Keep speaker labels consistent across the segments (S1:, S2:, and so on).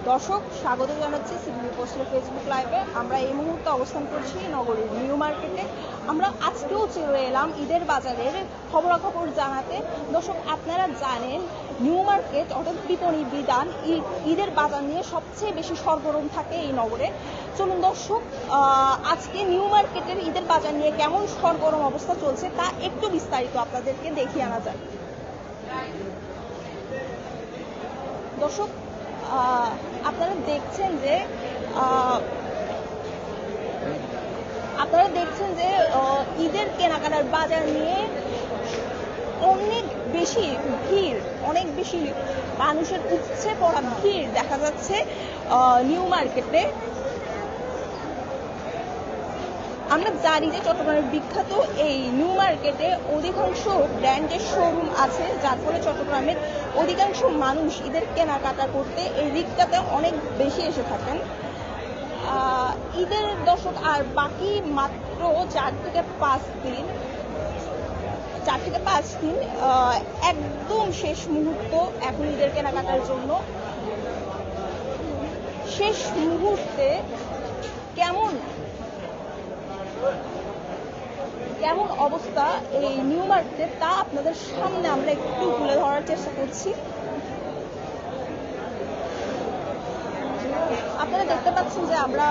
S1: দর্শক স্বাগত জানাচ্ছি সিভিল পোস্টের ফেসবুক লাইভে। আমরা এই মুহূর্তে অবস্থান করছি নগরীর নিউ মার্কেটে। আমরা আজকেও চলে এলাম ঈদের বাজারের খবরাখবর জানাতে। দর্শক আপনারা জানেন নিউ মার্কেট অর্থাৎ বিপণী বিতান ঈদের বাজার নিয়ে সবচেয়ে বেশি সরগরম থাকে এই নগরে। চলুন দর্শক আজকে নিউ মার্কেটের ঈদের বাজার নিয়ে কেমন সরগরম অবস্থা চলছে তা একটু বিস্তারিত আপনাদেরকে দেখিয়ে আনা যায়। দর্শক আপনারা দেখছেন যে ঈদের কেনাকাটার বাজার নিয়ে অনেক বেশি ভিড়, অনেক বেশি মানুষের উপচে পড়া ভিড় দেখা যাচ্ছে নিউ মার্কেটে। আমরা জানি যে চট্টগ্রামের বিখ্যাত এই নিউ মার্কেটে অধিকাংশ ব্র্যান্ডের শোরুম আছে, যার ফলে চট্টগ্রামের অধিকাংশ মানুষ ঈদের কেনাকাটা করতে এই দিকটাতে অনেক বেশি এসে থাকেন। ঈদের দর্শক আর বাকি মাত্র 4 থেকে 5 দিন, একদম শেষ মুহূর্ত এখন ঈদের কেনাকাটার জন্য। শেষ মুহূর্তে কেমন অবস্থা এই নিউ মার্কেটে তা আপনাদের সামনে আমরা একটু তুলে ধরার চেষ্টা করছি। আপনারা দেখতে পাচ্ছেন যে আমরা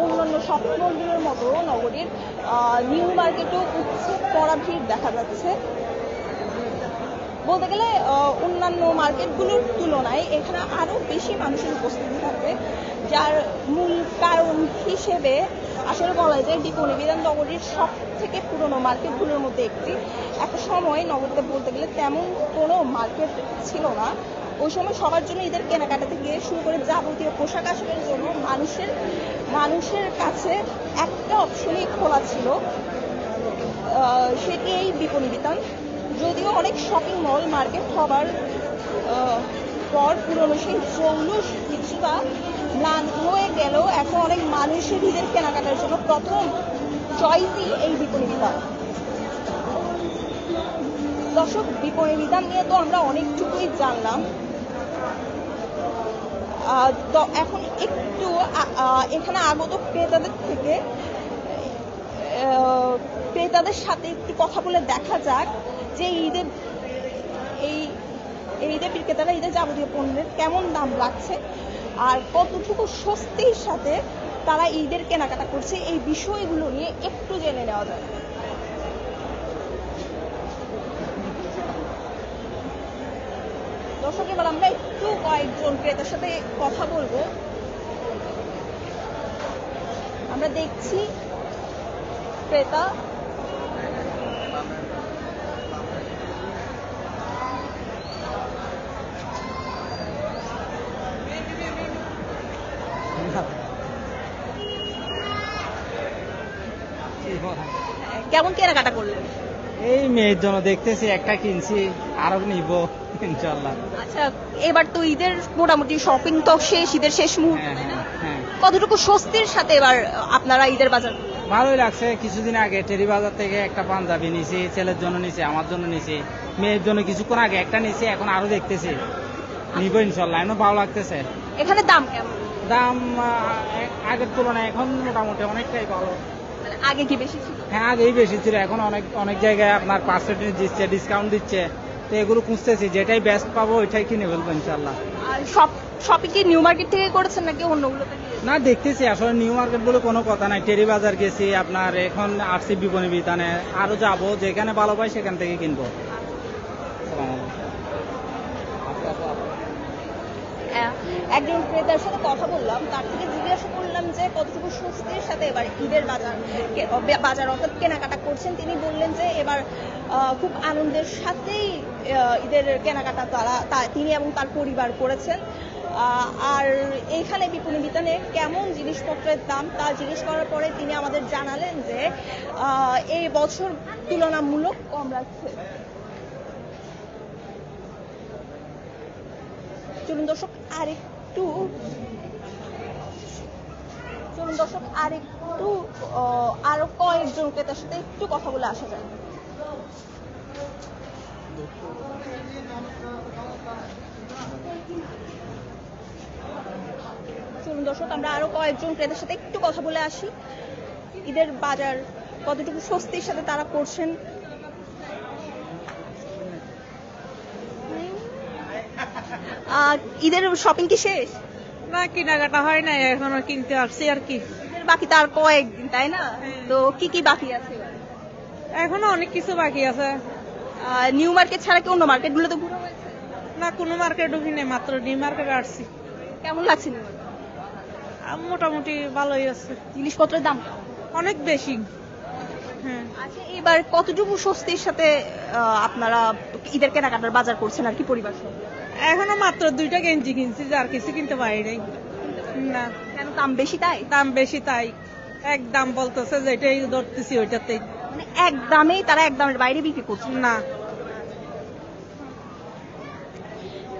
S1: অন্যান্য শপিং মলগুলোর মতো নগরীর নিউ মার্কেটেও উপচে পড়া ভিড় দেখা যাচ্ছে। বলতে গেলে অন্যান্য মার্কেটগুলোর তুলনায় এখানে আরো বেশি মানুষের উপস্থিতি থাকবে, যার মূল কারণ হিসেবে আসলে বলা যায় বিপণী বিতান নগরীর সব থেকে পুরনো মার্কেটগুলোর মধ্যে একটি। একটা সময় নগরীতে বলতে গেলে তেমন কোনো মার্কেট ছিল না। ওই সময় সবার জন্য ঈদের কেনাকাটা থেকে শুরু করে যাবতীয় পোশাক আশাকের জন্য মানুষের কাছে একটা অপশনই খোলা ছিল, সেটি এই বিপণী বিতান। যদিও অনেক শপিং মল মার্কেট হবার পর পুরনো সেই জৌলুস কিছুটা ম্লান হয়ে গেল, এখন অনেক মানুষের ঈদের কেনাকাটার জন্য প্রথম চয়েসই এই বিপণী বিতান। দর্শক বিপণী বিতান নিয়ে তো আমরা অনেকটুকুই জানলাম। এখন একটু এখানে আগত ক্রেতাদের সাথে একটু কথা বলে দেখা যাক যে ঈদে বিক্রেতারা ঈদের যাবতীয় পণ্যের কেমন দাম রাখছে আর কতটুকু স্বস্তির সাথে তারা ঈদের কেনাকাটা করছে, এই বিষয়গুলো নিয়ে একটু জেনে নেওয়া যায়। দর্শক এবার আমরা একটু কয়েকজন ক্রেতার সাথে কথা বলবো। আমরা দেখছি ক্রেতা কেমন কেনাকাটা করলেন?
S2: এই মেয়ের জন্য দেখতেছি, একটা কিনছি, আরো নিব ইনশাআল্লাহ।
S1: আচ্ছা, এবার তো ঈদের মোটামুটি শপিং তো শেষ, ঈদের শেষ মুহূর্ত, তাই না? কতটুকু স্বস্তির সাথে এবার আপনারা ঈদের বাজার?
S2: ভালোই লাগছে। কিছুদিন আগে টেরি বাজার থেকে একটা পাঞ্জাবি নিছি, ছেলের জন্য নিছি, আমার জন্য নিছি, মেয়ের জন্য কিছুক্ষণ আগে একটা নিছি, এখন আরো দেখতেছি, নিব ইনশাআল্লাহ। এখন ভালো লাগতেছে।
S1: এখানে দাম কেমন?
S2: দাম আগের তুলনায় এখন মোটামুটি অনেকটাই ভালো।
S1: আগে কি বেশি ছিল?
S2: হ্যাঁ, আগেই বেশি ছিল। এখন অনেক জায়গায় আপনার পার্সেন্টেজ দিচ্ছে, ডিসকাউন্ট দিচ্ছে, তো এগুলো খুঁজতেছি, যেটাই বেস্ট পাবো ওইটাই কিনে ফেলবো ইনশাআল্লাহ।
S1: আর শপিং কি নিউ মার্কেট থেকে করেছেন নাকি অন্যগুলোতে?
S2: না, দেখতেছি আসলে নিউ মার্কেট বলে কোনো কথা নাই। টেরি বাজার গেছি, আপনার এখন আসছি বিপণী বিতানে, আরো যাবো, যেখানে ভালো পাই সেখান থেকে কিনবো।
S1: একজন ক্রেতার সাথে কথা বললাম, তার থেকে জিজ্ঞাসা করলাম যে কতটুকু স্বস্তির সাথে এবার ঈদের বাজার অর্থাৎ কেনাকাটা করছেন। তিনি বললেন যে এবার খুব আনন্দের সাথেই ঈদের কেনাকাটা তিনি এবং তার পরিবার করেছেন। আর এইখানে বিপণী বিতানে কেমন জিনিসপত্রের দাম তা জিজ্ঞেস করার পরে তিনি আমাদের জানালেন যে এই বছর তুলনামূলক কম রাখছে। চলুন দর্শক আরো কয়েকজন ক্রেতার সাথে একটু কথা বলে আসা যায়। দর্শক, আমরা আরো কয়েকজন ক্রেতার সাথে একটু কথা বলে আসি। ঈদের বাজার কতটুকু স্বস্তির সাথে তারা করছেন। ঈদের শপিং কি শেষ?
S3: না, কেনাকাটা হয় না, এখনো কিনতে আসছি আর কি।
S1: ঈদের বাকি তার কয়েকদিন, তাই না? তো কি কি বাকি আছে?
S3: এখনো অনেক কিছু বাকি আছে।
S1: নিউ মার্কেট ছাড়া কি অন্য মার্কেটগুলোতে ঘোরা হয়েছে?
S3: না, কোনো মার্কেট ঢুকি নেই, মাত্র নিউ মার্কেটে আসছি।
S1: কেমন লাগছে নিউ মার্কেট?
S3: মোটামুটি ভালোই আছে।
S1: জিনিসপত্রের দাম
S3: অনেক বেশি। হ্যাঁ,
S1: আচ্ছা, এবার কতটুকু স্বস্তির সাথে আপনারা ঈদের কেনাকাটার বাজার করছেন আর কি পরিবার সহ?
S3: এখনো মাত্র 2টা গেঞ্জি কিনছি, আর কিছু কিনতে পারি নাই। না,
S1: কেন, দাম বেশি তাই?
S3: দাম বেশি তাই। এক দাম বলতেছে, যেটাই ধরতেছি ওইটাতেই।
S1: মানে এক দামেই তারা এক দামের বাইরে বিক্রি করছে
S3: না।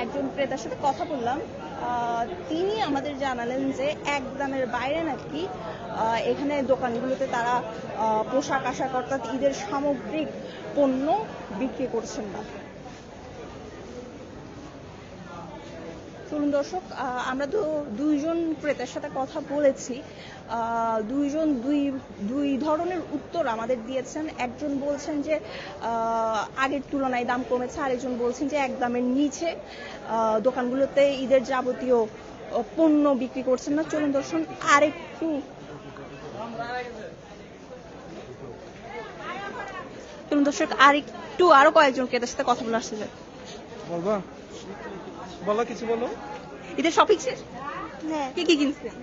S1: একজন ক্রেতার সাথে কথা বললাম, তিনি আমাদের জানালেন যে এক দামের বাইরে নাকি এখানে দোকানগুলোতে তারা পোশাক আশাক অর্থাৎ ঈদের সামগ্রিক পণ্য বিক্রি করছেন না। চলুন দর্শক, আমরা তো দুইজন ক্রেতার সাথে কথা বলেছি। দুইজন দুই ধরনের উত্তর আমাদের দিয়েছেন। একজন বলছেন যে আগের তুলনায় দাম কমেছে, আরেকজন বলছেন যে এক দামের নিচে দোকানগুলোতে ঈদের যাবতীয় পণ্য বিক্রি করছেন না। চলুন দর্শক, আরো কয়েকজন ক্রেতার সাথে কথা বলে আসছে।
S4: বলবা বলো, কিছু বলো।
S1: ঈদের শপিং শেষ?
S5: হ্যাঁ,
S1: কি কি কিনছেন?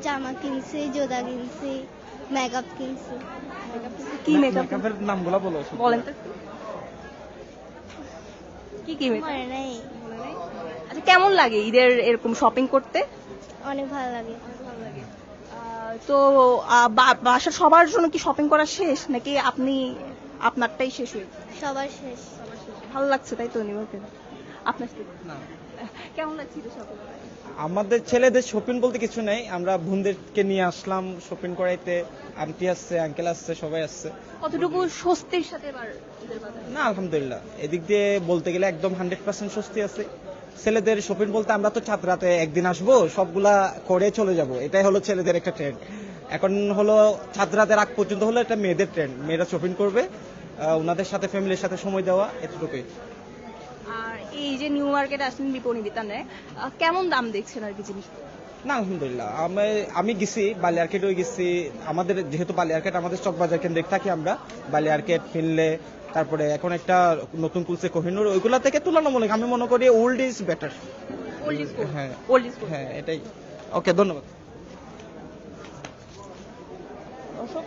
S5: জামা কিনছি, জোড়া কিনছি, মেকআপ কিনছি।
S1: কি মেকআপ?
S4: মেকআপের নামগুলো বলো।
S1: বলেন তো কি কি makeup?
S5: মনে নেই।
S1: আচ্ছা, কেমন লাগে ঈদের এরকম শপিং করতে?
S5: অনেক ভালো লাগে।
S1: তো বাসার সবার জন্য কি শপিং করা শেষ নাকি আপনারটাই শেষ হয়েছে?
S5: সবার শেষ।
S1: ভালো লাগছে তাই তো নিউইয়র্কে? আপনার কি?
S4: না,
S1: কেমন লাগছে ঈদের শপিং?
S4: আমাদের ছেলেদের শপিং বলতে কিছু নেই, আমরা বোনদেরকে নিয়ে আসলাম শপিং করাইতে। আন্টি আসছে, আঙ্কেল আসছে, সবাই আসছে।
S1: কতটুকু স্বস্তির সাথে এবার ঈদের বাজার?
S4: না, আলহামদুলিল্লাহ, এদিক দিয়ে বলতে গেলে একদম 100% স্বস্তি আছে। ছেলেদের শপিং বলতে আমরা তো চাঁদরাতে একদিন আসবো, সবগুলা করে চলে যাব, এটাই হলো ছেলেদের একটা ট্রেন্ড। এখন হলো চাঁদরাতের আগ পর্যন্ত হলো একটা মেয়েদের ট্রেন্ড, মেয়েরা শপিং করবে, ওনাদের সাথে ফ্যামিলির সাথে সময় দেওয়া, এতটুকুই।
S1: আর এই যে নিউ মার্কেটে আসলেন বিপণী বিতানে, কেমন দাম দেখছেন আর কি জিনিস?
S4: না, আলহামদুলিল্লাহ, আমি গেছি বালিয়ারকেটেও গেছি। আমাদের যেহেতু বালিয়ারকেট আমাদের চক বাজার কেন্দ্রে থাকি আমরা, বালিয়ারকেট, ফিনলে, তারপরে এখন একটা নতুন খুলছে কোহিনুর, ওইগুলা থেকে তুলনামূলক আমি মনে করি ওল্ড ইজ বেটার। হ্যাঁ, হ্যাঁ, এটাই। ওকে, ধন্যবাদ।
S1: দর্শক,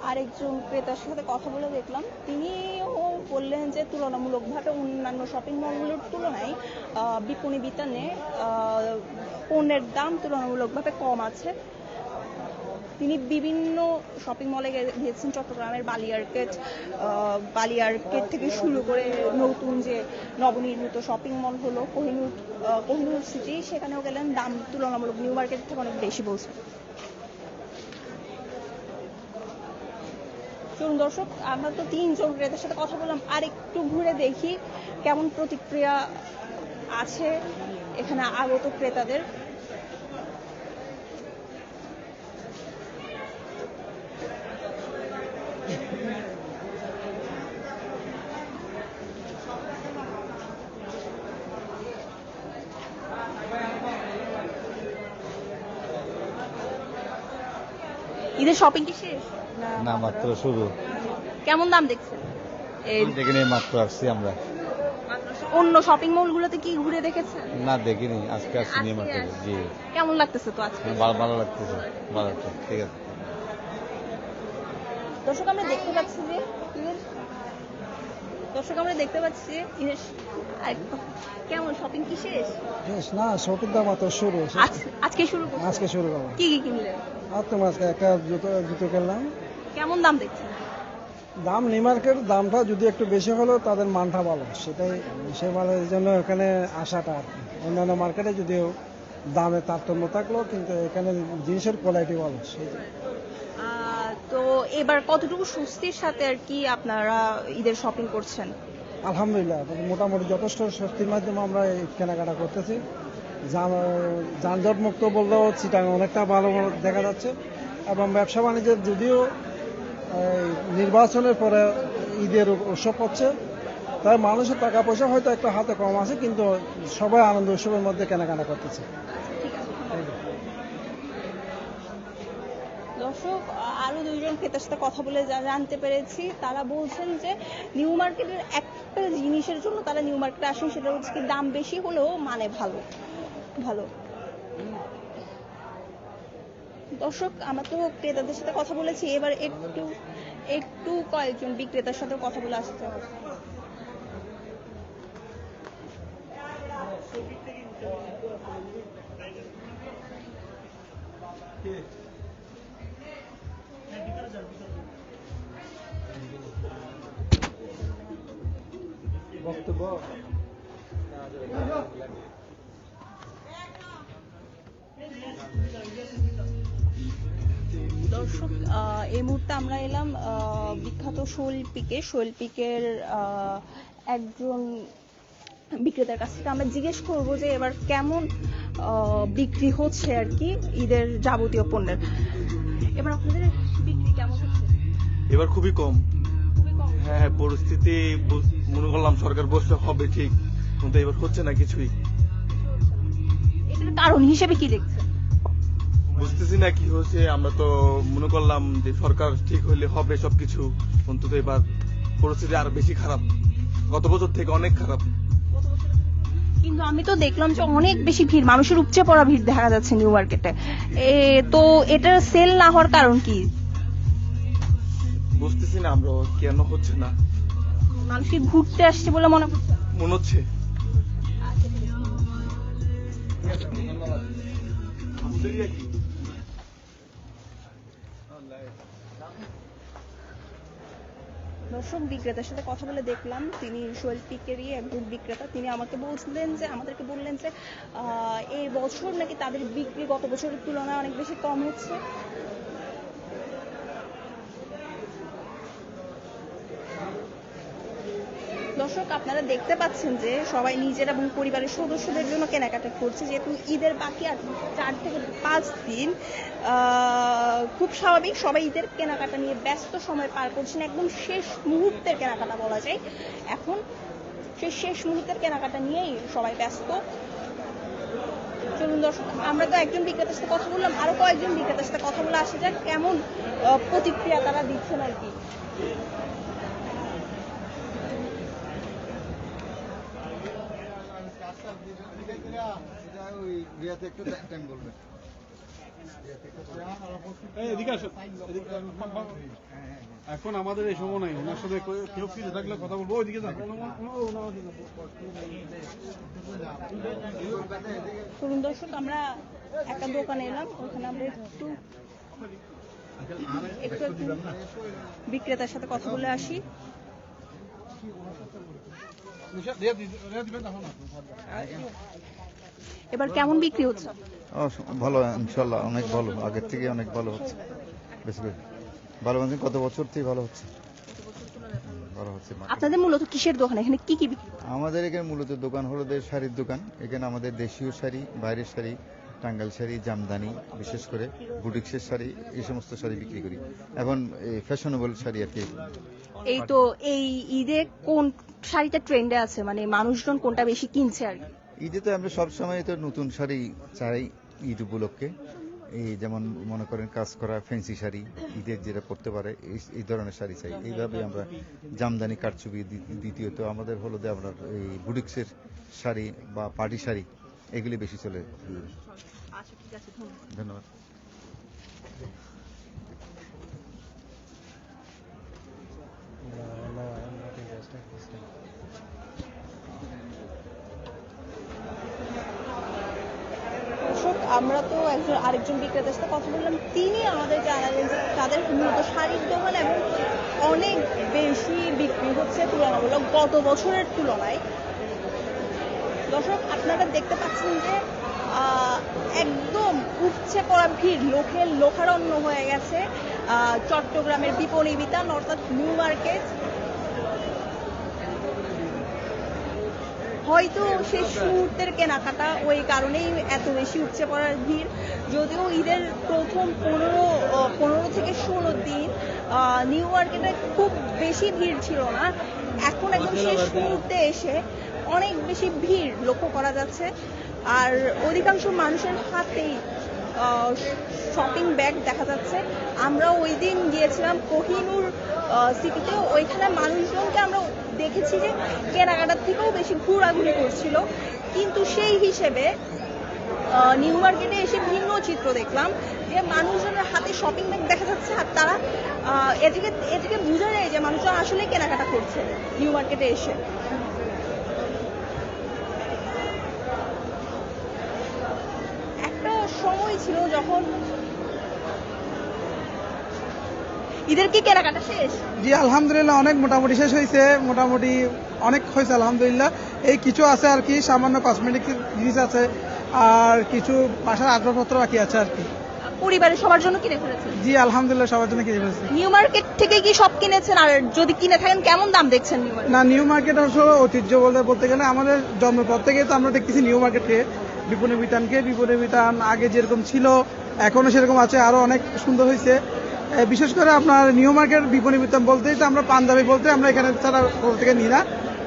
S1: আরেকজন ক্রেতার সাথে কথা বলে দেখলাম, তিনিও বললেন যে তুলনামূলকভাবে অন্যান্য শপিং মলগুলোর তুলনায় বিপণী বিতানে পণ্যের দাম তুলনামূলকভাবে কম আছে। তিনি বিভিন্ন শপিং মলে গিয়েছেন, চট্টগ্রামের বালিয়ারকেট থেকে শুরু করে নতুন যে নবনির্মিত শপিং মল হলো কোহিনুর সিটি, সেখানেও গেলেন, দাম তুলনামূলক নিউ মার্কেট থেকে অনেক বেশি বলছে। চলুন দর্শক, আমরা তো 3জন ক্রেতার সাথে কথা বললাম, আর একটু ঘুরে দেখি কেমন প্রতিক্রিয়া আছে এখানে আগত ক্রেতাদের। ঈদের শপিং কি শেষ?
S6: না, মাত্র শুরু।
S1: কেমন দাম দেখছেন?
S6: দেখিনি, মাত্র আসছি আমরা।
S1: অন্য শপিং মলগুলোতে কি ঘুরে দেখেছেন?
S6: না, দেখিনি, আজকে আসছি নিউ
S1: আজকে
S6: মার্কেটে। জি,
S1: কেমন লাগতেছে তো আজকে?
S6: ভালো লাগতেছে, ভালো লাগছে, ঠিক আছে।
S1: দর্শক, আমরা দেখতে পাচ্ছি যে কেমন শপিং কি শেষ?
S7: না, শপিং দাম মাত্র শুরু।
S1: আজকে শুরু করছেন?
S7: আজকে শুরু করলাম।
S1: কি কি কিনলেন?
S7: আর তোমার আজকে একটা জুতো কিনলাম।
S1: কেমন দাম দেখছেন?
S7: দাম নিউ মার্কেট দামটা যদি একটু বেশি হলো, তাদের মানটা ভালো, সেটাই সে মালের জন্য এখানে আসাটা আর কি। অন্যান্য মার্কেটে যদিও দামে তারতম্য থাকলো, কিন্তু এখানে জিনিসের কোয়ালিটি ভালো।
S1: তো এবার কতটুকু স্বস্তির সাথে আর কি আপনারা ঈদের শপিং করছেন?
S7: আলহামদুলিল্লাহ, মোটামুটি যথেষ্ট স্বস্তির মাধ্যমে আমরা এই কেনাকাটা করতেছি। যানজট মুক্ত বললেও চিটাং অনেকটা ভালো দেখা যাচ্ছে। এবং ব্যবসা বাণিজ্যের যদিও এই নির্বাচনের পরে ঈদের উৎসব হচ্ছে, তাই মানুষের টাকা পয়সা হয়তো একটা হাতে কম আছে, কিন্তু সবাই আনন্দ উৎসবের মধ্যে কেনাকাটা করতেছে।
S1: দর্শক, আরো দুইজন ক্রেতার সাথে কথা বলে জানতে পেরেছি, তারা বলছেন যে নিউ মার্কেটের একটা জিনিসের জন্য তারা নিউ মার্কেটে আসেন, সেটা হচ্ছে কি দাম বেশি হলেও মানে ভালো ভালো। দর্শক, আমরা তো ক্রেতাদের সাথে কথা বলেছি, এবার একটু কয়েকজন বিক্রেতার সাথে কথা বলে আসতে হবে।
S7: বক্তব্য
S1: দর্শক, এই মুহূর্তে আমরা এলাম বিখ্যাত শৈল্পিকের একজন বিক্রেতার কাছ থেকে। আমরা জিজ্ঞেস করবো যে এবার কেমন বিক্রি হচ্ছে আর কি ঈদের যাবতীয় পণ্যের। এবার আপনাদের বিক্রি কেমন হচ্ছে?
S8: এবার খুবই কম। হ্যাঁ, পরিস্থিতি মনে করলাম সরকার বসলে হবে ঠিক, কিন্তু এবার হচ্ছে না কিছুই।
S1: এটার কারণ হিসেবে কি দেখছেন?
S8: বুঝতেছি না কি হচ্ছে। আমরা তো মনে করলাম যে সরকার ঠিক হইলে হবে সবকিছু, কিন্তু এবার পরিস্থিতি আরো বেশি খারাপ, গত বছর থেকে অনেক খারাপ।
S1: কিন্তু আমি তো দেখলাম যে অনেক বেশি ভিড়, মানুষের উপচে পড়া ভিড় দেখা যাচ্ছে নিউ মার্কেটে। তো এটার সেল না হওয়ার কারণ কি?
S8: বুঝতেছি না আমরা কেন হচ্ছে না।
S1: মানুষ কি ঘুরতে আসছে বলে মনে হচ্ছে?
S8: মনে হচ্ছে।
S1: দর্শক, বিক্রেতার সাথে কথা বলে দেখলাম তিনি শৈল্পিকেরই একজন বিক্রেতা। তিনি আমাদেরকে বললেন যে এই বছর নাকি তাদের বিক্রি গত বছরের তুলনায় অনেক বেশি কম হচ্ছে। দর্শক, আপনারা দেখতে পাচ্ছেন যে সবাই নিজের এবং পরিবারের সদস্যদের জন্য কেনাকাটা করছে, যেহেতু ঈদের বাকি আর 4 থেকে 5 দিন। খুব স্বাভাবিক, সবাই ঈদের কেনাকাটা নিয়ে ব্যস্ত সময় পার করছেন। একদম শেষ মুহূর্তের কেনাকাটা বলা যায় এখন, সেই শেষ মুহূর্তের কেনাকাটা নিয়েই সবাই ব্যস্ত। চলুন দর্শক, আমরা তো একজন বিক্রেতার সাথে কথা বললাম, আরো কয়েকজন বিক্রেতার সাথে কথা বলে আসা যাক কেমন প্রতিক্রিয়া তারা দিচ্ছেন আর কি।
S9: এখন আমাদের এই সময় নাই, ওনার সাথে কেউ ফিরে থাকলে কথা বলবো। ওইদিকে যাবো।
S1: চলুন দর্শক, আমরা একটা দোকানে এলাম, ওখানে আমরা একটু বিক্রেতার সাথে কথা বলে আসি। এবার কেমন বিক্রি হচ্ছে?
S6: ভালো, ইনশাল্লাহ অনেক ভালো, আগের থেকে অনেক ভালো হচ্ছে। বেশি ভালো মানে কত বছর থেকে ভালো হচ্ছে।
S1: আপনাদের মূলত কিসের দোকান? এখানে কি কি বিক্রি?
S6: আমাদের এখানে মূলত দোকান হলো শাড়ির দোকান। এখানে আমাদের দেশীয় শাড়ি, বাইরের শাড়ি, টাঙ্গাইল শাড়ি, জামদানি, বিশেষ করে বুটিক্সের শাড়ি, এই সমস্ত শাড়ি বিক্রি করি। এখন ফ্যাশনেবল শাড়ি আর কি।
S1: এই তো এই ঈদে কোন শাড়িটা ট্রেন্ডে আছে, মানে মানুষজন কোনটা বেশি কিনছে আর কি?
S6: ঈদে তো আমরা সবসময় তো নতুন শাড়ি চাই ঈদ উপলক্ষে। এই যেমন মনে করেন কাজ করা ফ্যান্সি শাড়ি, ঈদের যেটা পড়তে পারে এই ধরনের শাড়ি চাই। এইভাবে আমরা জামদানি, কারচুপি, দ্বিতীয়ত আমাদের হলো যে আপনার এই বুটিক্সের শাড়ি বা পার্টি শাড়ি, এগুলি বেশি চলে। ধন্যবাদ।
S1: আমরা তো আরেকজন বিক্রেতার সাথে কথা বললাম, তিনি আমাদের জানালেন যে তাদের মূলত শাড়ির দোকান এবং অনেক বেশি বিক্রি হচ্ছে তুলনামূলক গত বছরের তুলনায়। দর্শক, আপনারা দেখতে পাচ্ছেন যে একদম উপচে পড়া ভিড়, লোকারণ্য হয়ে গেছে চট্টগ্রামের বিপণী বিতান অর্থাৎ নিউ মার্কেট। হয়তো শেষ মুহূর্তের কেনাকাটা, ওই কারণেই এত বেশি উপচে পড়ার ভিড়। যদিও ঈদের প্রথম 15 থেকে 16 দিন নিউ মার্কেটে খুব বেশি ভিড় ছিল না, এখন একদম শেষ মুহূর্তে এসে অনেক বেশি ভিড় লক্ষ্য করা যাচ্ছে। আর অধিকাংশ মানুষের হাতেই শপিং ব্যাগ দেখা যাচ্ছে। আমরা ওই দিন গিয়েছিলাম কোহিনুর সিটিতে, ওইখানে মানুষজনকে আমরা দেখেছি যে কেনাকাটার থেকেও বেশি ঘোরাঘুরি করছিল, কিন্তু সেই হিসেবে নিউ মার্কেটে এসে ভিন্ন চিত্র দেখলাম যে মানুষজনের হাতে শপিং ব্যাগ দেখা যাচ্ছে। আর তারা এ থেকে বোঝা যায় যে মানুষজন আসলে কেনাকাটা করছে নিউ মার্কেটে এসে। একটা সময় ছিল যখন ঈদের কি কেনাকাটা শেষ?
S7: জি আলহামদুলিল্লাহ, অনেক মোটামুটি শেষ হয়েছে, মোটামুটি অনেক হয়েছে আলহামদুলিল্লাহ। এই কিছু আছে আর কি, সামান্য কসমেটিক জিনিস আছে, আর কিছু বাসার আসবাবপত্র বাকি আছে আর কি।
S1: পরিবারের সবার জন্য কিনে ফেলেছেন?
S7: জি আলহামদুলিল্লাহ, সবার জন্য কিনে ফেলেছি।
S1: নিউ মার্কেট থেকে কি সব কিনেছেন? আর যদি কিনে থাকেন কেমন দাম দেখছেন নিউ মার্কেট?
S7: না, নিউ মার্কেট আসলে ঐতিহ্য বলতে গেলে আমাদের জন্মের থেকে তো আমরা দেখতেছি নিউ মার্কেটকে, বিপণী বিতান আগে যেরকম ছিল এখনো সেরকম আছে, আরো অনেক সুন্দর হয়েছে। বিশেষ করে আপনার নিউ মার্কেট বিপণী বিতান বলতেই তো আমরা পাঞ্জাবি বলতে আমরা এখানে ছাড়া কোথা থেকে নিই না,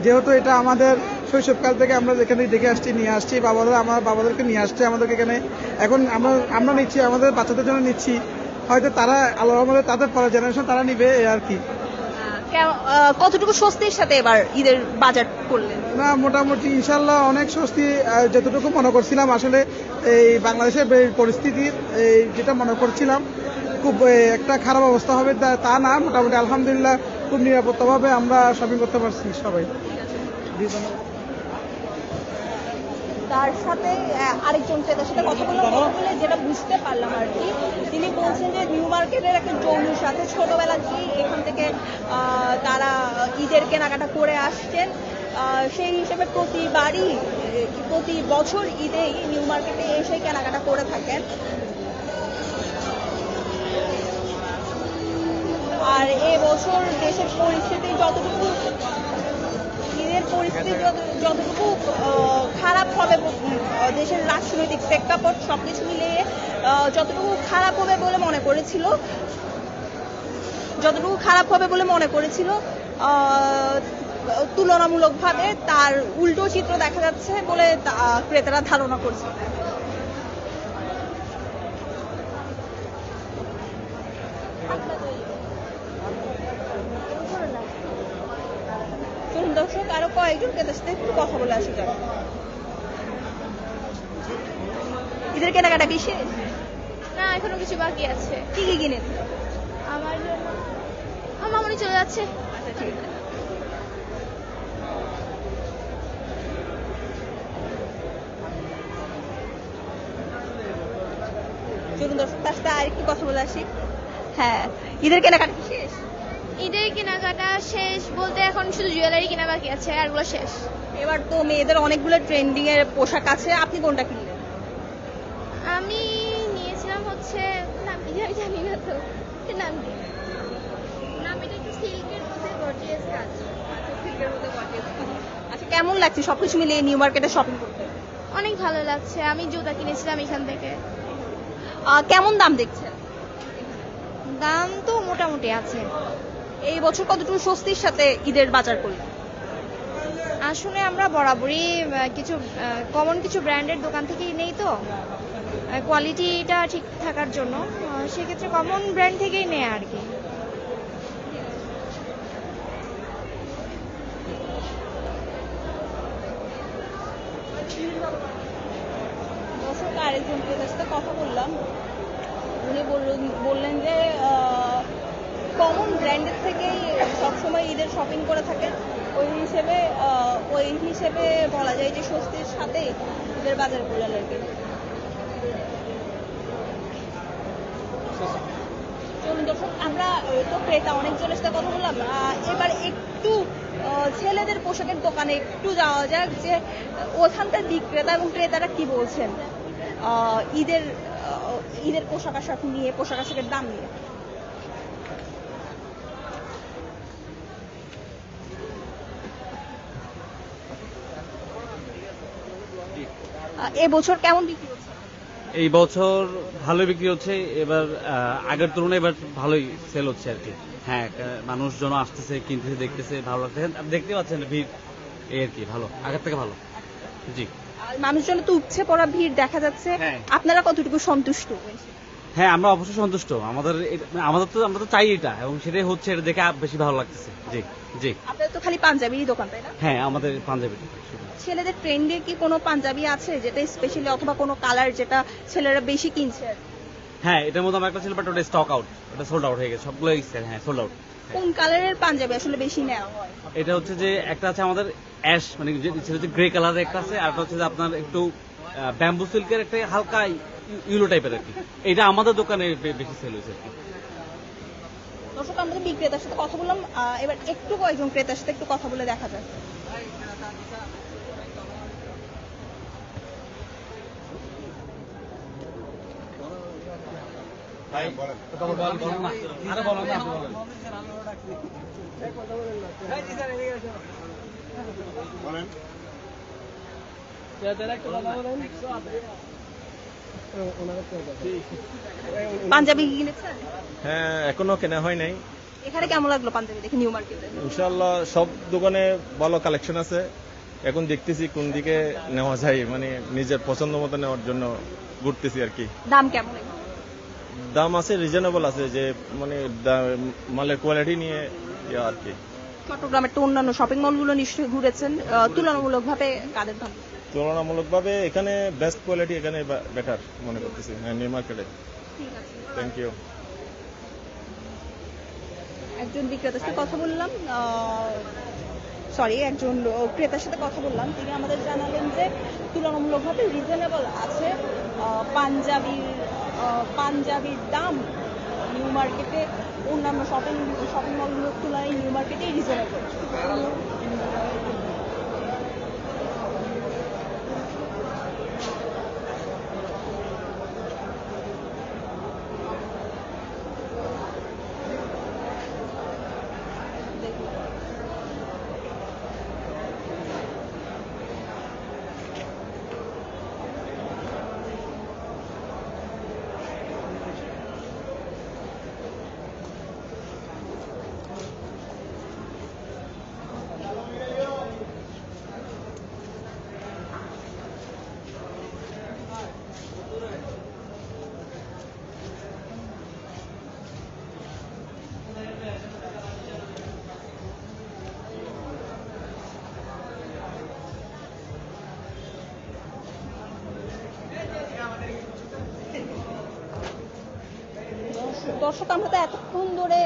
S7: যেহেতু এটা আমাদের শৈশবকাল থেকে আমরা যেখানে দেখে আসছি, নিয়ে আসছি, আমার বাবাদেরকে নিয়ে আসছে আমাদেরকে এখানে। এখন আমরা নিচ্ছি, আমাদের বাচ্চাদের জন্য নিচ্ছি, হয়তো তারা আল্লাহর রহমতে তাদের পরের জেনারেশন তারা নিবে এই আর কি।
S1: কতটুকু স্বস্তির সাথে এবার ঈদের বাজার করলেন?
S7: না, মোটামুটি ইনশাল্লাহ অনেক স্বস্তি। যতটুকু মনে করছিলাম আসলে এই বাংলাদেশের পরিস্থিতির যেটা মনে করছিলাম খুব একটা খারাপ অবস্থা হবে তা না, মোটামুটি আলহামদুলিল্লাহ খুব নিরাপত্তাভাবে আমরা শপিং করতে পারছি সবাই।
S1: তার সাথে আরেকজন ক্রেতার সাথে কথা বলে যেটা বুঝতে পারলাম আর কি, তিনি বলছেন যে নিউ মার্কেটের একটা জৌলুর সাথে ছোটবেলাতেই এখান থেকে তারা ঈদের কেনাকাটা করে আসছেন। সেই হিসেবে প্রতি বছর ঈদেই নিউ মার্কেটে এসে কেনাকাটা করে থাকেন। আর এবছর দেশের পরিস্থিতি যতটুকু খারাপ হবে, দেশের রাজনৈতিক প্রেক্ষাপট সবকিছু মিলিয়ে যতটুকু খারাপ হবে বলে মনে করেছিল তুলনামূলকভাবে তার উল্টো চিত্র দেখা যাচ্ছে বলে ক্রেতারা ধারণা করছে। দর্শক আরো কয়েকজন ক্রেতার সাথে একটু কথা বলে আসি। যাক, ঈদের কেনাকাটা কি শেষ?
S5: না, এখনো কিছু বাকি আছে।
S1: কি কি কিনেছে?
S5: আমার জন্য আমার মামনি চলে যাচ্ছে।
S1: আচ্ছা, ঠিক আছে। চলুন দর্শক তার সাথে আরেকটু কথা বলে আসি। হ্যাঁ, ঈদের কেনাকাটা কি শেষ?
S5: ঈদের কেনাকাটা শেষ বলতে এখন শুধু জুয়েলারি কেনা বাকি আছে, আরগুলো শেষ।
S1: এবার তো মেয়েদের অনেকগুলো ট্রেন্ডিং এর পোশাক আছে, আপনি কোনটা কিনলেন?
S5: আমি নিয়েছিলাম হচ্ছে নাম কি জানি না তো, নাম কি নাম, এটা একটু সিল্কের মধ্যে গর্জিয়াস কাজ।
S1: আচ্ছা, কেমন লাগছে সবকিছু মিলিয়ে নিউ মার্কেটে শপিং করতে?
S5: অনেক ভালো লাগছে। আমি জুতা কিনেছিলাম এখান থেকে।
S1: কেমন দাম দেখছেন?
S5: দাম তো মোটামুটি আছে।
S1: এই বছর কতটুকু স্বস্তির সাথে ঈদের বাজার করলেন?
S5: আসলে আমরা বরাবরই কিছু কমন কিছু ব্র্যান্ডের দোকান থেকেই নেই, তো কোয়ালিটিটা ঠিক থাকার জন্য সেক্ষেত্রে কমন ব্র্যান্ড থেকেই নেয় আর কি।
S1: দর্শক আরেকজন ক্রেতার সাথে কথা বললাম, উনি বললেন যে কমন ব্র্যান্ডের থেকেই সবসময় ঈদের শপিং করে থাকেন। ওই হিসেবে বলা যায় যে স্বস্তির সাথে ঈদের বাজার করলেন আর কি। চলুন দর্শক, আমরা তো ক্রেতা অনেকজনের সাথে কথা বললাম, এবার একটু ছেলেদের পোশাকের দোকানে একটু যাওয়া যাক যে ওখানকার বিক্রেতা এবং ক্রেতারা কি বলছেন ঈদের পোশাক আশাকের দাম নিয়ে। এবছর কেমন বিক্রি হচ্ছে?
S10: এই বছর ভালোই বিক্রি হচ্ছে, এবার আগের তুলনায় এবার ভালোই সেল হচ্ছে আর কি। হ্যাঁ, মানুষজন আসতেছে, কিনতেছে, দেখতেছে, ভালো লাগছে। আপনি দেখতে পাচ্ছেন ভিড়, এই আর কি, ভালো, আগের থেকে ভালো। জি,
S1: মানুষজন তো উপচে পড়া ভিড় দেখা যাচ্ছে,
S10: হ্যাঁ।
S1: আপনারা কতটুকু সন্তুষ্ট?
S10: হ্যাঁ, আমরা অবশ্যই সন্তুষ্ট। আমরা তো চাই এটা, এবং সেটাই হচ্ছে, এটা দেখে বেশি ভালো লাগতেছে। জি জি।
S1: আপনাদের তো খালি পাঞ্জাবিরই দোকান, তাই না?
S10: হ্যাঁ, আমাদের পাঞ্জাবি।
S1: ছেলেদের ট্রেন্ডে কি কোনো পাঞ্জাবি আছে যেটা স্পেশালি, অথবা কোনো কালার যেটা ছেলেরা বেশি কিনছে?
S10: হ্যাঁ, এটার মধ্যে আমার একটা ছিল, বাট ওটা স্টক আউট, ওটা সোল্ড আউট হয়ে গেছে সবগুলো। হ্যাঁ, সোল্ড আউট।
S1: কোন কালারের পাঞ্জাবি আসলে বেশি নেওয়া হয়?
S10: এটা হচ্ছে যে একটা আছে আমাদের অ্যাশ, মানে যে গ্রে কালারের একটা আছে, আর একটা হচ্ছে যে আপনার একটু ব্যাম্বু সিল্কের একটা হালকা ইউলো টাইপের আর কি। এটা আমাদের দোকানে বেশি সেল হয়েছে আর কি।
S1: দর্শক, আমরা তো বিক্রেতার সাথে কথা বললাম, এবার একটু কয়েকজন ক্রেতার সাথে একটু কথা বলে দেখা যায়। পাঞ্জাবি কিনেছেন?
S4: হ্যাঁ, এখনো কেনা হয় নাই।
S1: এখানে কেমন লাগলো পাঞ্জাবি দেখে নিউ মার্কেটে?
S4: ইনশাআল্লাহ সব দোকানে ভালো কালেকশন আছে। এখন দেখতেছি কোন দিকে নেওয়া যায়, মানে নিজের পছন্দ মতো নেওয়ার জন্য ঘুরতেছি আর কি।
S1: দাম কেমন?
S4: দাম আছে, রিজনেবল আছে, যে মানে মালের কোয়ালিটি নিয়ে আর কি।
S1: চট্টগ্রামের তো অন্যান্য শপিং মলগুলো নিশ্চয়ই ঘুরেছেন, তুলনামূলকভাবে কাদের দাম?
S4: তুলনামূলকভাবে এখানে বেস্ট কোয়ালিটি, এখানে বেটার মনে করতেছি। হ্যাঁ, নিউ মার্কেটে।
S1: ঠিক আছে,
S4: থ্যাংক ইউ।
S1: একজন বিক্রেতার সাথে কথা বললাম, একজন ক্রেতার সাথে কথা বললাম, তিনি আমাদের জানালেন যে তুলনামূলকভাবে রিজনেবল আছে পাঞ্জাবির দাম নিউ মার্কেটে অন্যান্য শপিং মলগুলোর তুলনায় নিউ মার্কেটে রিজনেবল। দর্শক, আমরা তো এতক্ষণ ধরে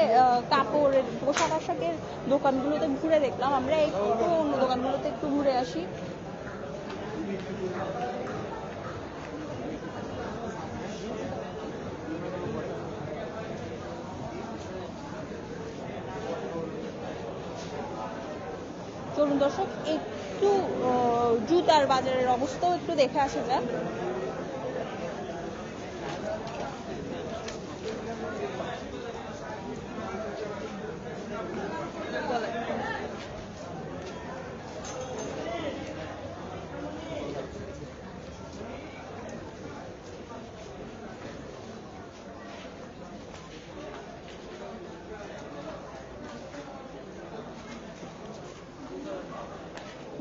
S1: কাপড়ের, পোশাক আশাকের দোকানগুলোতে ঘুরে দেখলাম, আমরা একটু অন্য দোকানগুলোতে একটু ঘুরে আসি। চলুন দর্শক, একটু জুতার বাজারের অবস্থাও একটু দেখে আসা যাক।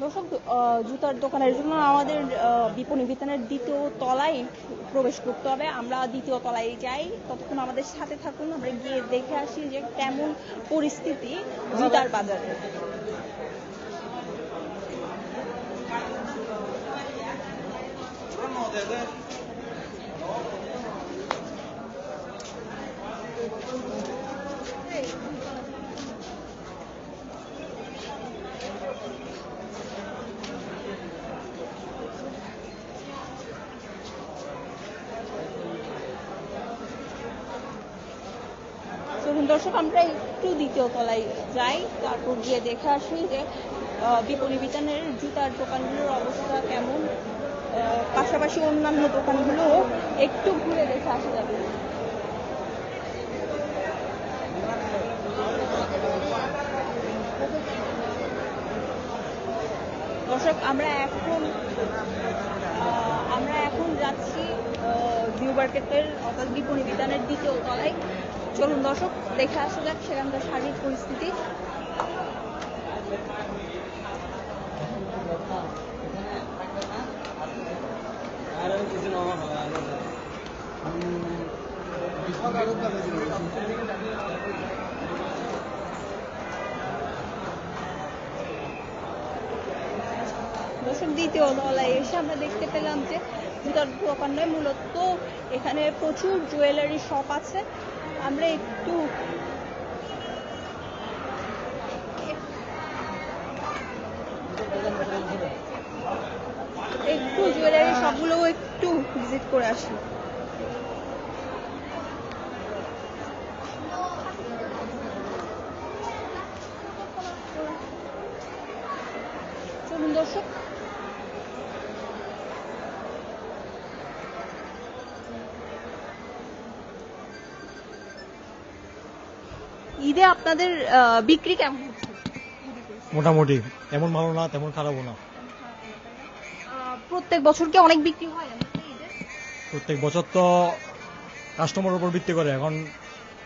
S1: দর্শক, জুতার দোকানের জন্য আমাদের বিপণী বিতানের দ্বিতীয় তলায় প্রবেশ করতে হবে। আমরা দ্বিতীয় তলায় যাই, ততক্ষণ আমাদের সাথে থাকুন, আমরা গিয়ে দেখে আসি যে কেমন পরিস্থিতি জুতার বাজারে। দর্শক, আমরা একটু দ্বিতীয় তলায় যাই, তারপর গিয়ে দেখে আসি যে বিপণী বিতানের জুতার দোকানগুলোর অবস্থা কেমন, পাশাপাশি অন্যান্য দোকানগুলো একটু ঘুরে দেখে আসা যাবে। দর্শক, আমরা এখন মার্কেটের অর্থাৎ বিপণী বিতানের দ্বিতীয় তলায়। চলুন দর্শক দেখে আসা যাক সেখানকার শারীরিক পরিস্থিতি। দর্শক দ্বিতীয় তলায় এসে আমরা দেখতে পেলাম যে জুতার দোকান নয়, মূলত এখানে প্রচুর জুয়েলারি শপ আছে। আমরা একটু জুয়েলারি শপগুলো একটু ভিজিট করে আসি। চলুন দর্শক ঈদে আপনাদের বিক্রি কেমন হচ্ছে?
S11: মোটামুটি, এমন ভালো না তেমন খারাপও না।
S1: প্রত্যেক বছর কি অনেক বিক্রি হয় ঈদে?
S11: প্রত্যেক বছর তো কাস্টমারের উপর ভিত্তি করে, এখন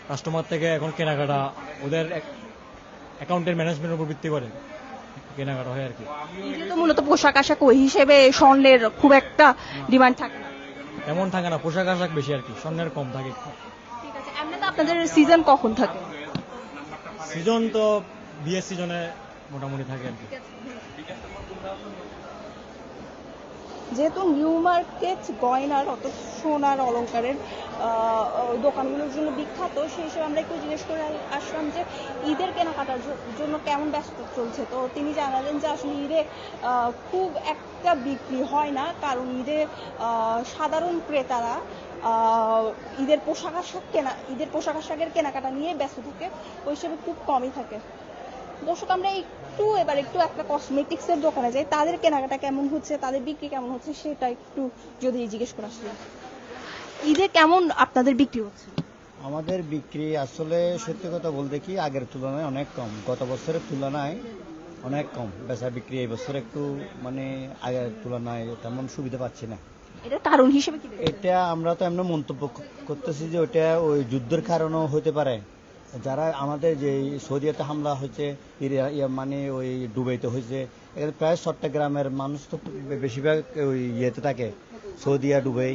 S11: কাস্টমার থেকে এখন কেনাকাটা ওদের অ্যাকাউন্টের ম্যানেজমেন্টের উপর ভিত্তি করে কেনাকাটা হয় আর কি।
S1: ঈদে তো মূলত পোশাক আশাক ওই হিসেবে স্বর্ণের খুব একটা ডিমান্ড থাকে না,
S11: তেমন থাকে না, পোশাক আশাক বেশি আর কি, স্বর্ণের কম থাকে।
S1: ঠিক আছে। এমনিতে আপনাদের সিজন কখন থাকে?
S11: সিজন তো বিয়ের সিজনে মোটামুটি থাকে আর কি।
S1: যেহেতু নিউ মার্কেট গয়নার অত সোনার অলংকারের দোকানগুলোর জন্য বিখ্যাত, সেই হিসেবে আমরা একটু জিজ্ঞেস করে আসলাম যে ঈদের কেনাকাটার জন্য কেমন ব্যস্ততা চলছে। তো তিনি জানালেন যে আসলে ঈদে খুব একটা বিক্রি হয় না, কারণ ঈদে সাধারণ ক্রেতারা ঈদের পোশাক আশাকের কেনাকাটা নিয়ে ব্যস্ত থাকে, ওই হিসেবে খুব কমই থাকে। দর্শক আমরা এবার একটু একটা কসমেটিক্স এর দোকানে যাই, তাদের কেনাকাটা কেমন হচ্ছে, তাদের বিক্রি কেমন হচ্ছে সেটা একটু যদি জিজ্ঞেস করে আসলে। ঈদে কেমন আপনাদের বিক্রি হচ্ছে?
S12: আমাদের বিক্রি আসলে সত্যি কথা বলতে কি আগের তুলনায় অনেক কম, গত বছরের তুলনায় অনেক কম বেচা বিক্রি। এই বছর একটু মানে আগের তুলনায় তেমন সুবিধা পাচ্ছি না।
S1: এটা কারণ হিসেবে কি?
S12: এটা আমরা তো এমন মন্তব্য করতেছি যে ওটা ওই যুদ্ধের কারণেও হতে পারে। যারা আমাদের যে সৌদিয়াতে হামলা হয়েছে, মানে ওই ডুবাইতে হয়েছে, এখানে প্রায় 60টা গ্রামের মানুষ তো বেশিরভাগ ওই ইয়েতে থাকে, সৌদিয়া ডুবাই।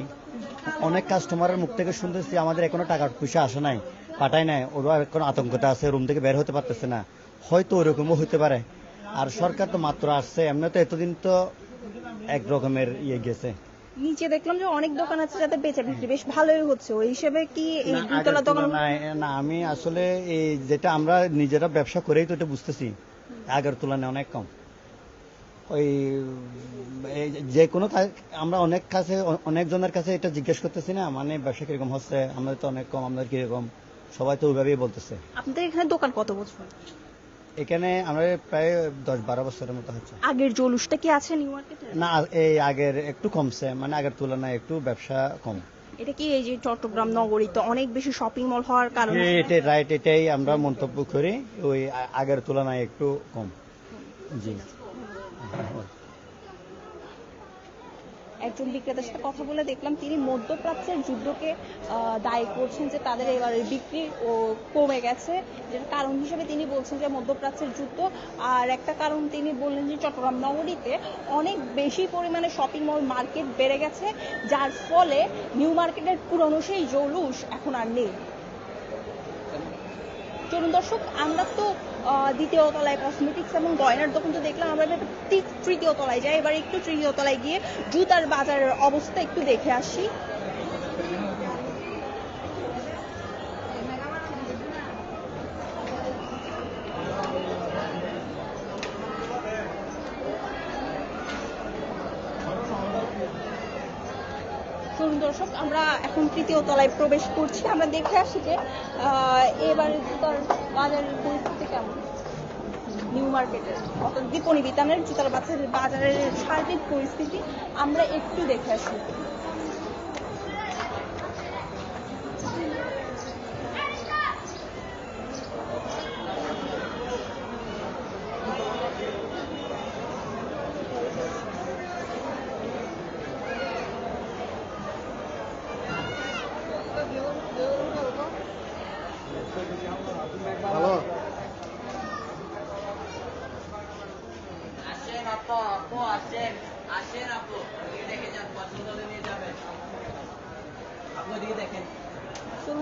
S12: অনেক কাস্টমারের মুখ থেকে শুনতেছি আমাদের এখনো টাকা পয়সা আসে নাই, পাঠায় নাই, ওরা এখন আতঙ্কতে আছে, রুম থেকে বের হতে পারতেছে না। হয়তো ওরকমও হতে পারে। আর সরকার তো মাত্র আসছে, এমনি তো এতদিন তো এক রকমের ইয়ে গেছে।
S1: নিচে দেখলাম যে অনেক দোকান আছে যাদের বেচা বিক্রি বেশ ভালোই হচ্ছে, ওই হিসেবে কি এই দুতলা দোকান?
S12: না, আমি আসলে এই যেটা আমরা নিজেরা ব্যবসা করেই তো এটা বুঝতেছি আগের তুলনায় অনেক কম। ওই যে কোনো আমরা অনেকজনের কাছে এটা জিজ্ঞেস করতেছি না, মানে ব্যবসা কিরকম হচ্ছে, আমাদের তো অনেক কম, আমাদের কিরকম, সবাই তো ওইভাবেই বলতেছে।
S1: আপনাদের এখানে দোকান কত বছর?
S12: এখানে আমরা প্রায় 10-12 বছরের মতো হচ্ছে।
S1: আগের জলুসটা কি আছে নিউ মার্কেটে?
S12: না, এই আগের একটু কমছে, মানে আগের তুলনায় একটু ব্যবসা কম।
S1: এটা কি এই যে চট্টগ্রাম নগরীতে অনেক বেশি শপিং মল হওয়ার কারণে?
S12: রাইট, এটাই আমরা মন্তব্য করি, ওই আগের তুলনায় একটু কম। জি।
S1: একজন বিক্রেতার সাথে কথা বলে দেখলাম তিনি মধ্যপ্রাচ্যের যুদ্ধকে দায়ী করছেন যে তাদের এবারে বিক্রি কমে গেছে, যেটা কারণ হিসেবে তিনি বলছেন যে মধ্যপ্রাচ্যের যুদ্ধ। আর একটা কারণ তিনি বললেন যে চট্টগ্রাম নগরীতে অনেক বেশি পরিমাণে শপিং মল মার্কেট বেড়ে গেছে, যার ফলে নিউ মার্কেটের পুরনো সেই জৌলুস এখন আর নেই। চলুন দর্শক আমরা তো দ্বিতীয় তলায় কসমেটিক্স এবং গয়নার দোকান তো দেখলাম, আমরা তৃতীয় তলায় যাই। এবার একটু তৃতীয় তলায় গিয়ে জুতার বাজারের অবস্থা একটু দেখে আসি। চলুন দর্শক আমরা এখন তৃতীয় তলায় প্রবেশ করছি, আমরা দেখে আসি যে এবারে জুতার বাজারের পরিস্থিতি কেমন নিউ মার্কেটের, অর্থাৎ বিপণী বিতানের জুতার বাজারের সার্বিক পরিস্থিতি আমরা একটু দেখে আসি।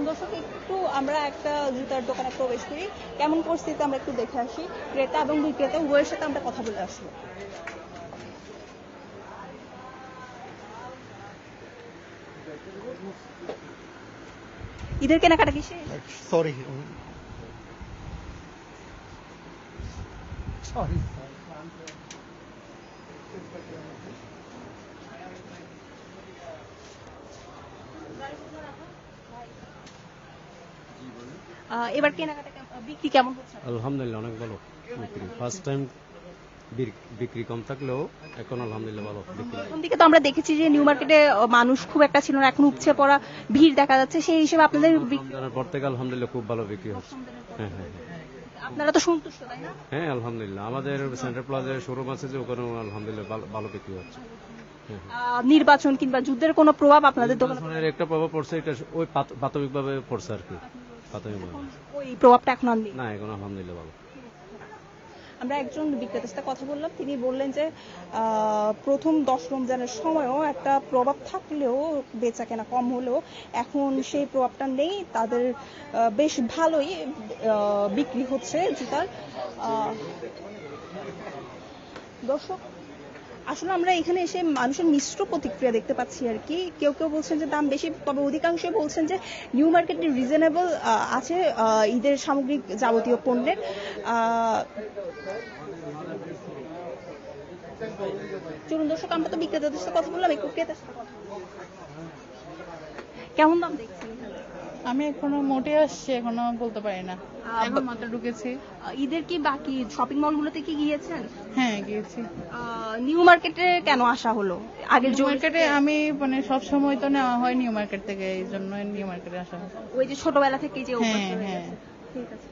S1: দর্শক একটু আমরা একটা জুতার দোকানে প্রবেশ করি, কেমন পরিস্থিতি আমরা একটু দেখে আসি। ক্রেতা এবং বিক্রেতা উভয়ের সাথে আমরা কথা বলে আসবো। ঈদের কেনাকাটা কি শেষ?
S12: সরি
S1: এবার কেনাকাটা বিক্রি কেমন হচ্ছে?
S13: আলহামদুলিল্লাহ অনেক ভালো বিক্রি। ফার্স্ট টাইম বিক্রি কম থাকলেও এখন আলহামদুলিল্লাহ ভালো বিক্রি।
S1: প্রথম দিকে তো আমরা দেখেছি যে নিউ মার্কেটে মানুষ খুব একটা ছিল না, এখন উপচে পড়া ভিড় দেখা যাচ্ছে, সেই হিসেবে আপনাদের
S13: রমজানের পর থেকে আলহামদুলিল্লাহ খুব ভালো বিক্রি হচ্ছে। হ্যাঁ হ্যাঁ
S1: আপনারা তো সন্তুষ্ট, তাই না?
S13: হ্যাঁ আলহামদুলিল্লাহ আমাদের সেন্টার প্লাজায় শোরুম আছে যে ওখানে আলহামদুলিল্লাহ ভালো বিক্রি হচ্ছে।
S1: নির্বাচন কিংবা যুদ্ধের কোনো প্রভাব আপনাদের দোকানে?
S13: নির্বাচনের একটা প্রভাব পড়ছে, এটা ওই প্রাথমিকভাবে পড়ছে আর কি, প্রাথমিকভাবে।
S1: ওই প্রভাবটা এখন আর নেই?
S13: না এখন আলহামদুলিল্লাহ ভালো।
S1: আমরা একজন বিক্রেতার সাথে কথা বললাম, তিনি বললেন যে প্রথম 10 রমজানের সময়ও একটা প্রভাব থাকলেও বেচা কেনা কম হলেও এখন সেই প্রভাবটা নেই, তাদের বেশ ভালোই বিক্রি হচ্ছে জুতার। দর্শক আসলে আমরা এখানে এসে মানুষের মিশ্র প্রতিক্রিয়া দেখতে পাচ্ছি আর কি। কেউ কেউ বলছেন যে দাম বেশি, তবে অধিকাংশই বলছেন যে নিউ মার্কেটে রিজনেবল আছে ঈদের সামগ্রিক যাবতীয় পণ্যের। চলুন দর্শক, আমরা তো বিক্রেতাদের সাথে কথা বললাম, একটু ক্রেতার সাথে কথা বলবো। কেমন দাম দেখছেন?
S3: আমি এখনো মোটে আসছি, এখনো বলতে পারি না, এখন মাত্র ঢুকেছি।
S1: ঈদের কি বাকি শপিং মলগুলোতে কি গিয়েছেন?
S3: হ্যাঁ গিয়েছি।
S1: নিউ মার্কেটে কেন আসা হলো? আগের
S3: নিউ মার্কেটে আমি মানে সব সময় তো নেওয়া হয় নিউ মার্কেট থেকে, এই জন্য নিউ মার্কেটে আসা হয়।
S1: ওই যে ছোটবেলা থেকে যে
S3: হ্যাঁ হ্যাঁ
S1: ঠিক আছে।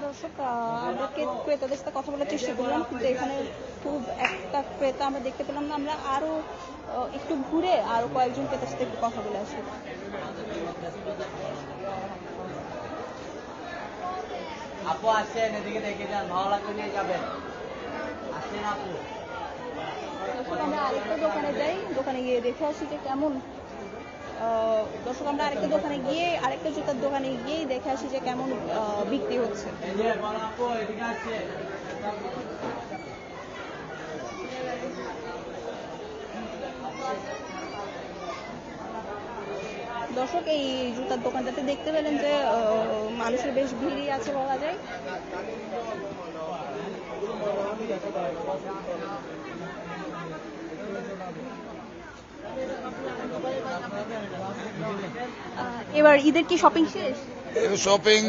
S1: দর্শক আমরা ক্রেতাদের সাথে কথা বলার চেষ্টা করলাম, কিন্তু এখানে খুব একটা ক্রেতা আমরা দেখতে পেলাম না। আমরা আরো একটু ঘুরে আরো কয়েকজন ক্রেতার সাথে একটু কথা বলে আসি।
S14: আপু আসেন, এদিকে দেখে যান, ভালো লাগলে নিয়ে যাবেন। আসেন আপু।
S1: আমরা আরেকটা দোকানে যাই, দোকানে গিয়ে দেখে আসি যে কেমন। দর্শক আমরা আরেকটা দোকানে গিয়ে, আরেকটা জুতার দোকানে গিয়ে দেখে আসি যে কেমন বিক্রি হচ্ছে। দর্শক এই জুতার দোকানটাতে দেখতে পেলেন যে মানুষের বেশ ভিড়ই আছে বলা যায়। এবার ঈদের কি শপিং শেষ?
S15: শপিং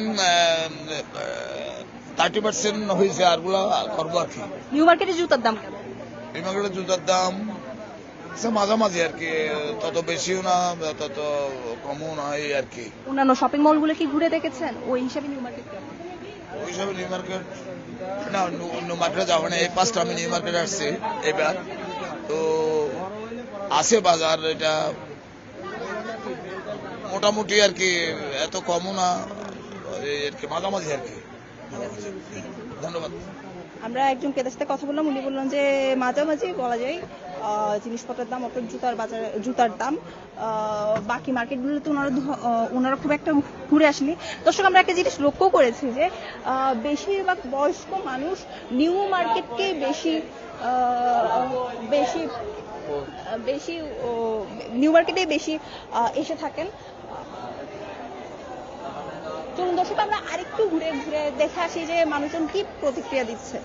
S15: 30% হয়েছে, আরগুলা করবো আর কি।
S1: নিউ মার্কেটে জুতার দাম কেমন?
S15: নিউ মার্কেটের জুতার দাম মাঝামাঝি আর কি, তত বেশিও না তত কমও না এই আর কি।
S1: অন্যান্য শপিং মলগুলো কি ঘুরে দেখেছেন? ওই হিসাবে নিউ মার্কেট কেমন?
S15: ওই হিসাবে নিউ মার্কেট না, নিউ মার্কেটে যাবো না, এই পাঁচটা আমি নিউ মার্কেটে আসছি এবার, তো আছে বাজার, এটা মোটামুটি আর কি, এত কমও না আর কি, মাঝামাঝি আর কি। ধন্যবাদ।
S1: আমরা একজন ক্রেতার সাথে কথা বললাম, উনি বললেন যে মাঝামাঝি বলা যায় জিনিসপত্রের দাম, অর্থাৎ জুতার দাম। বাকি মার্কেটগুলোতে ওনারা খুব একটা ঘুরে আসেনি। দর্শক আমরা একটা জিনিস লক্ষ্য করেছি যে বেশিরভাগ বয়স্ক মানুষ নিউ মার্কেটকে বেশি নিউ মার্কেটে বেশি এসে থাকেন। চলুন দর্শক আমরা আরেকটু ঘুরে ঘুরে দেখে আসি যে মানুষজন কি প্রতিক্রিয়া দিচ্ছে।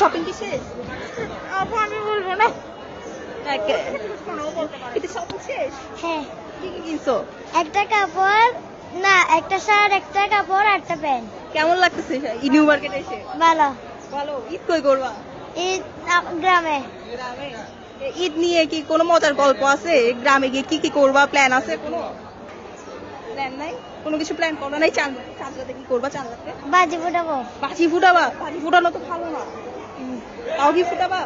S1: শপিং কি শেষ?
S5: আপু আমি বলবো না।
S1: শপিং শেষ?
S5: হ্যাঁ।
S1: কি কি কিনছো?
S5: একটা কাপড়, না একটা শার্ট, একটা কাপড়, একটা প্যান্ট।
S1: কেমন লাগতেছে নিউ মার্কেটে এসে?
S5: ভালো।
S1: ভালো। ঈদ কই করবা?
S5: ঈদ গ্রামে।
S1: গ্রামে? ঈদ নিয়ে কি কোনো মজার গল্প আছে? গ্রামে গিয়ে কি কি করবা, প্ল্যান আছে কোনো? প্ল্যান নাই, কোনো কিছু প্ল্যান করা নাই। চাঁদ রাতে কি করবা? চাঁদ রাতে
S5: বাজি ফুটাবো।
S1: বাজি ফুটাবা? বাজি ফুটানো তো ভালো না, তাও কি ফুটাবা?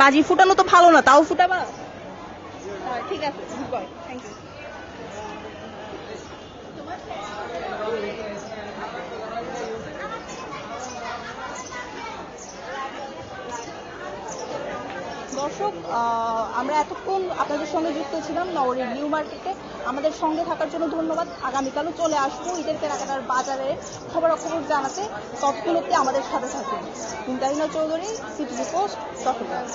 S1: বাজি ফুটানো তো ভালো না, তাও ফুটাবা? ঠিক আছে, গুড বয়, থ্যাংক ইউ। দর্শক, আমরা এতক্ষণ আপনাদের সঙ্গে যুক্ত ছিলাম নগরীর নিউ মার্কেটে। আমাদের সঙ্গে থাকার জন্য ধন্যবাদ। আগামীকালও চলে আসবো ঈদের কেনাকাটার বাজারের খবরাখবর জানাতে। তৎক্ষণাৎ আমাদের সাথে থাকুন। ইন্টারিনা চৌধুরী, সিটি পোস্ট, চট্টগ্রাম।